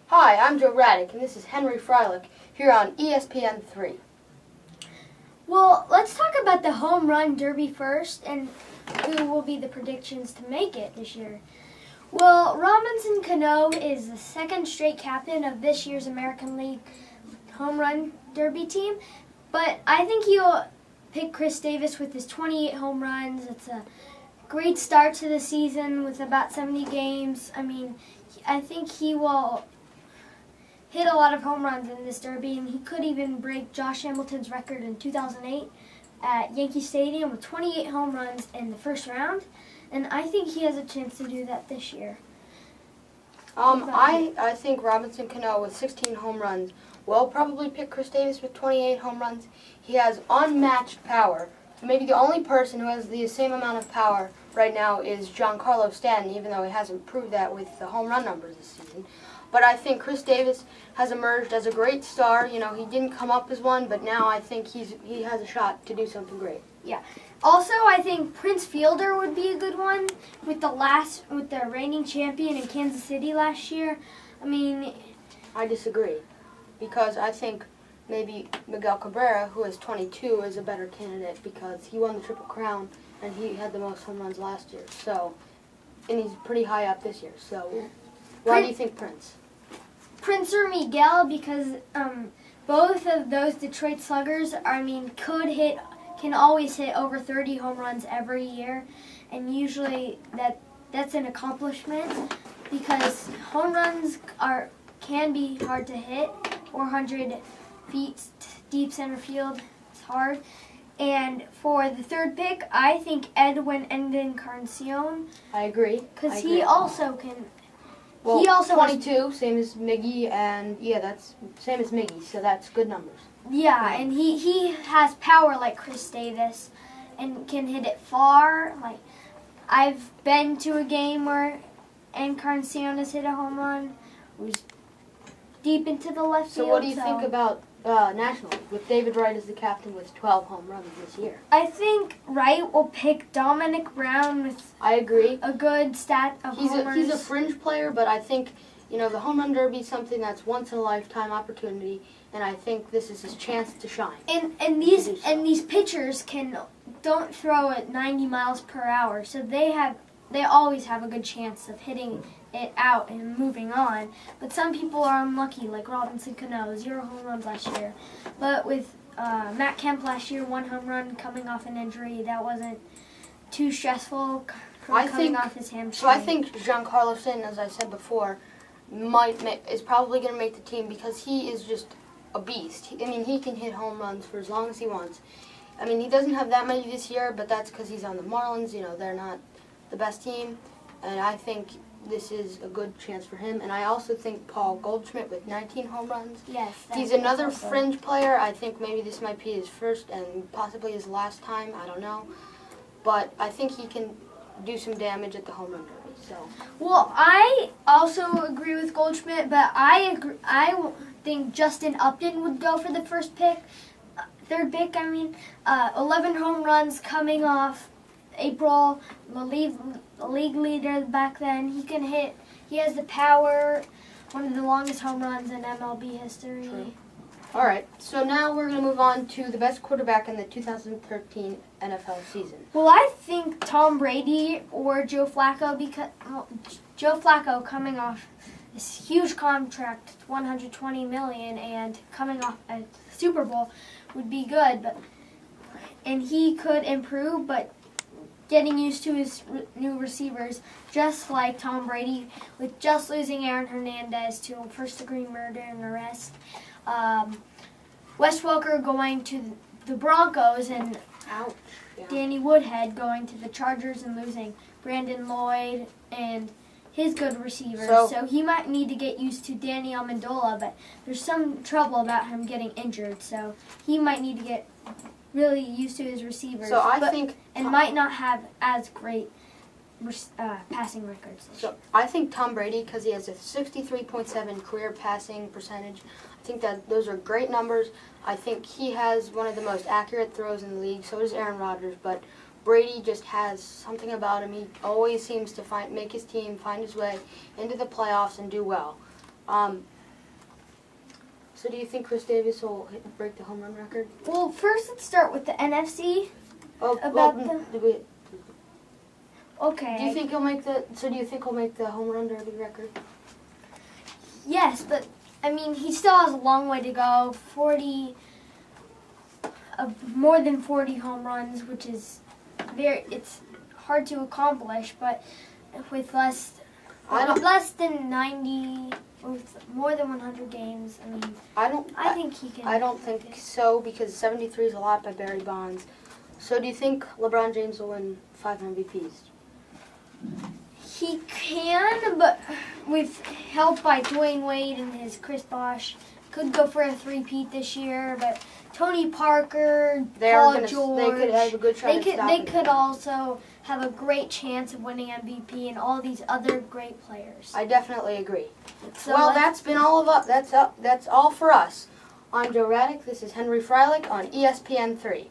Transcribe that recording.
Hi, I'm Joe Raddick, and this is Henry Freilich here on ESPN3. Well, let's talk about the home run derby first, and who will be the predictions to make it this year. Well, Robinson Cano is the second straight captain of this year's American League home run derby team, but I think he'll pick Chris Davis with his 28 home runs. It's a great start to the season with about 70 games. I think he will hit a lot of home runs in this derby, and he could even break Josh Hamilton's record in 2008 at Yankee Stadium with 28 home runs in the first round, and I think he has a chance to do that this year. I think Robinson Cano with 16 home runs will probably pick Chris Davis with 28 home runs. He has unmatched power. Maybe the only person who has the same amount of power right now is Giancarlo Stanton, even though he hasn't proved that with the home run numbers this season. But I think Chris Davis has emerged as a great star. You know, he didn't come up as one, but now I think he has a shot to do something great. Yeah. Also, I think Prince Fielder would be a good one with the reigning champion in Kansas City last year. I disagree, because I think maybe Miguel Cabrera, who is 22, is a better candidate because he won the Triple Crown and he had the most home runs last year. And he's pretty high up this year. So, why do you think Prince? Prince or Miguel, because both of those Detroit Sluggers, can always hit over 30 home runs every year, and usually that's an accomplishment because home runs can be hard to hit. 400 feet deep center field, it's hard. And for the third pick, I think Edwin Encarnacion. I agree. Because he also can. Well, he also 22, same as Miggy, and that's same as Miggy, so that's good numbers. Yeah, and he has power like Chris Davis and can hit it far. Like, I've been to a game where Encarnacion has hit a home run. It was deep into the left field. So what do you think about National League, with David Wright as the captain with 12 home runs this year? I think Wright will pick Dominic Brown with I agree. a good stat of homers. He's a fringe player, but I think, the home run derby is something that's once in a lifetime opportunity, and I think this is his chance to shine. And these pitchers don't throw at 90 miles per hour, so they always have a good chance of hitting it out and moving on. But some people are unlucky, like Robinson Cano, 0 home runs last year. But with Matt Kemp last year, 1 home run coming off an injury, that wasn't too stressful coming off his hamstring. So I think Giancarlo Stanton, as I said before, is probably going to make the team because he is just a beast. He can hit home runs for as long as he wants. He doesn't have that many this year, but that's because he's on the Marlins. They're not the best team, and I think this is a good chance for him. And I also think Paul Goldschmidt with 19 home runs. Yes. He's another fringe player. I think maybe this might be his first and possibly his last time. I don't know. But I think he can do some damage at the home run derby. Well, I also agree with Goldschmidt, but I think Justin Upton would go for the third pick. 11 home runs coming off April, the league leader back then. He can hit. He has the power. One of the longest home runs in MLB history. True. All right. So now we're going to move on to the best quarterback in the 2013 NFL season. Well, I think Tom Brady or Joe Flacco, because Joe Flacco coming off this huge contract, $120 million, and coming off a Super Bowl would be good. And he could improve, but getting used to his new receivers, just like Tom Brady, with just losing Aaron Hernandez to a first-degree murder and arrest. Wes Welker going to the Broncos, and Ouch. Yeah. Danny Woodhead going to the Chargers and losing Brandon Lloyd and his good receivers. So he might need to get used to Danny Amendola, but there's some trouble about him getting injured, so he might need to get really used to his receivers. So I think might not have as great passing records. So I think Tom Brady, because he has a 63.7 career passing percentage, I think that those are great numbers. I think he has one of the most accurate throws in the league. So does Aaron Rodgers, but Brady just has something about him. He always seems to make his team find his way into the playoffs and do well. So do you think Chris Davis will break the home run record? Well, first let's start with the NFC. Oh, About Okay. do you think he'll make the? So do you think he'll make the home run derby record? Yes, but I mean, he still has a long way to go. More than 40 home runs, which is it's hard to accomplish, but with less than 90, with more than 100 games, I mean, I think he can. I don't think so, because 73 is a lot by Barry Bonds. So do you think LeBron James will win 5 MVPs? He can, but with help by Dwayne Wade and his Chris Bosh, could go for a three-peat this year. But Tony Parker, Paul George, they could have a good shot they could also have a great chance of winning MVP, and all these other great players. I definitely agree. So Well, that's been all of us. That's all for us. I'm Joe Raddick. This is Henry Freilich on ESPN3.